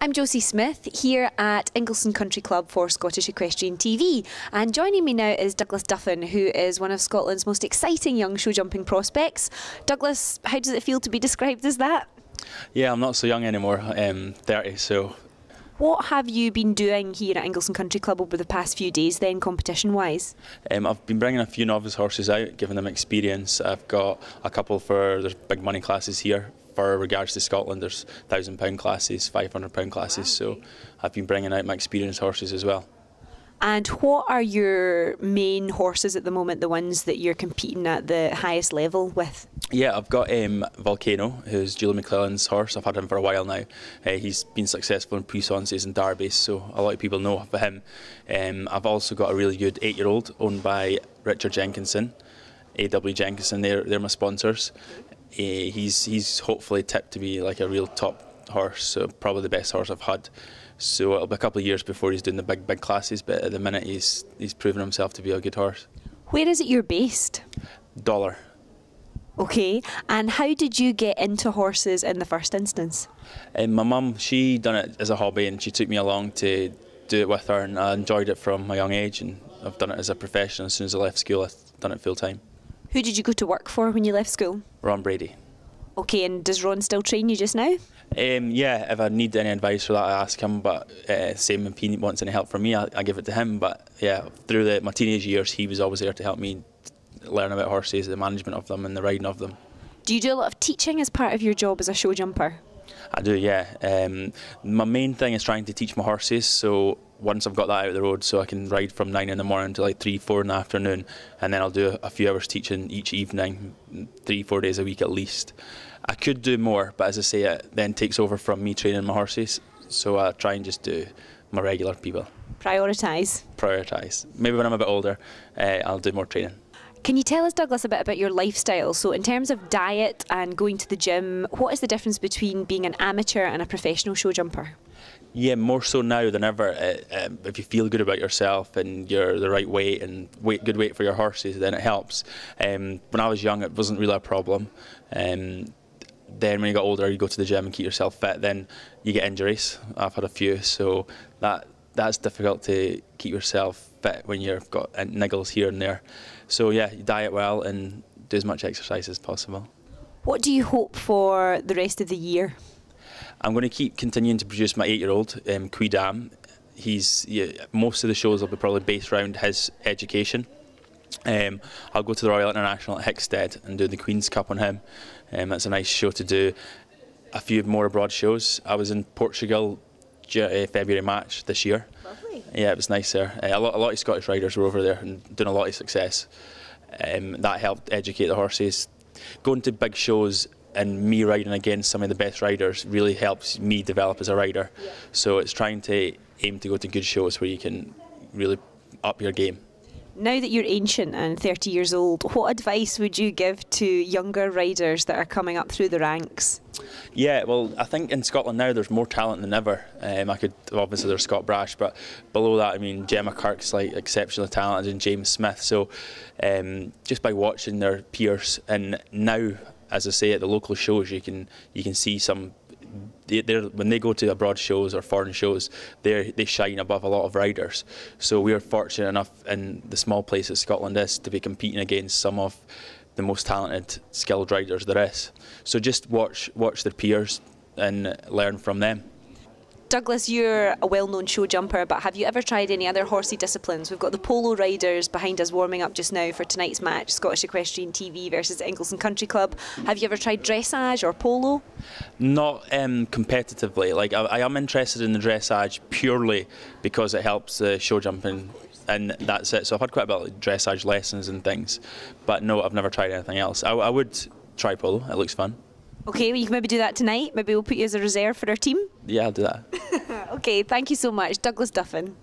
I'm Josie Smith here at Ingleston Country Club for Scottish Equestrian TV, and joining me now is Douglas Duffin, who is one of Scotland's most exciting young show jumping prospects. Douglas, how does it feel to be described as that? Yeah, I'm not so young anymore, 30, so... What have you been doing here at Ingleston Country Club over the past few days then, competition-wise? I've been bringing a few novice horses out, giving them experience. I've got a couple there's big money classes here. For regards to Scotland, there's £1,000 classes, £500 classes, so I've been bringing out my experienced horses as well. And what are your main horses at the moment, the ones that you're competing at the highest level with? Yeah, I've got Volcano, who's Julie McClellan's horse. I've had him for a while now. He's been successful in Puissances and Derbies, so a lot of people know about him. I've also got a really good 8-year-old owned by Richard Jenkinson, A.W. Jenkinson. They're my sponsors. He's hopefully tipped to be like a real top horse, so probably the best horse I've had. So it'll be a couple of years before he's doing the big classes, but at the minute he's proven himself to be a good horse. Where is it you're based? Dollar. Okay, and how did you get into horses in the first instance? My mum, she done it as a hobby and she took me along to do it with her, and I enjoyed it from a young age, and I've done it as a profession. As soon as I left school, I've done it full time. Who did you go to work for when you left school? Ron Brady. Okay, and does Ron still train you just now? Yeah, if I need any advice for that, I ask him, but same if he wants any help from me, I give it to him. But yeah, through my teenage years, he was always there to help me learn about horses, the management of them and the riding of them. Do you do a lot of teaching as part of your job as a show jumper? I do, yeah. My main thing is trying to teach my horses, so once I've got that out of the road, so I can ride from 9 in the morning to like 3, 4 in the afternoon, and then I'll do a few hours teaching each evening, 3, 4 days a week at least. I could do more, but as I say, it then takes over from me training my horses, so I try and just do my regular people. Prioritise. Maybe when I'm a bit older, I'll do more training. Can you tell us, Douglas, a bit about your lifestyle? So in terms of diet and going to the gym, what is the difference between being an amateur and a professional show jumper? Yeah, more so now than ever. If you feel good about yourself and you're the right weight and good weight for your horses, then it helps. When I was young, it wasn't really a problem. Then when you got older, you go to the gym and keep yourself fit, then you get injuries. I've had a few, so that's difficult to keep yourself fit when you've got niggles here and there. So yeah, you diet well and do as much exercise as possible. What do you hope for the rest of the year? I'm going to keep continuing to produce my 8-year-old, Quidam. Most of the shows will be probably based around his education. I'll go to the Royal International at Hickstead and do the Queen's Cup on him. That's a nice show to do. A few more abroad shows. I was in Portugal February, March this year. Lovely. Yeah, it was nice there. A lot of Scottish riders were over there and doing a lot of success. That helped educate the horses. Going to big shows and me riding against some of the best riders really helps me develop as a rider. Yeah. So it's trying to aim to go to good shows where you can really up your game. Now that you're ancient and 30 years old, what advice would you give to younger riders that are coming up through the ranks? Yeah, well, I think in Scotland now there's more talent than ever. Obviously there's Scott Brash, but below that, I mean, Gemma Kirk's like exceptionally talented, and James Smith. So just by watching their peers, and now, as I say, at the local shows, you can see some. When they go to abroad shows or foreign shows, they shine above a lot of riders. So we are fortunate enough in the small place that Scotland is to be competing against some of the most talented, skilled riders there is. So just watch their peers and learn from them. Douglas, you're a well-known show jumper, but have you ever tried any other horsey disciplines? We've got the polo riders behind us warming up just now for tonight's match, Scottish Equestrian TV versus Ingleston Country Club. Have you ever tried dressage or polo? Not competitively. Like I am interested in the dressage purely because it helps show jumping, and that's it. So I've had quite a bit of dressage lessons and things, but no, I've never tried anything else. I would try polo. It looks fun. Okay, well, you can maybe do that tonight. Maybe we'll put you as a reserve for our team. Yeah, I'll do that. Okay, thank you so much. Douglas Duffin.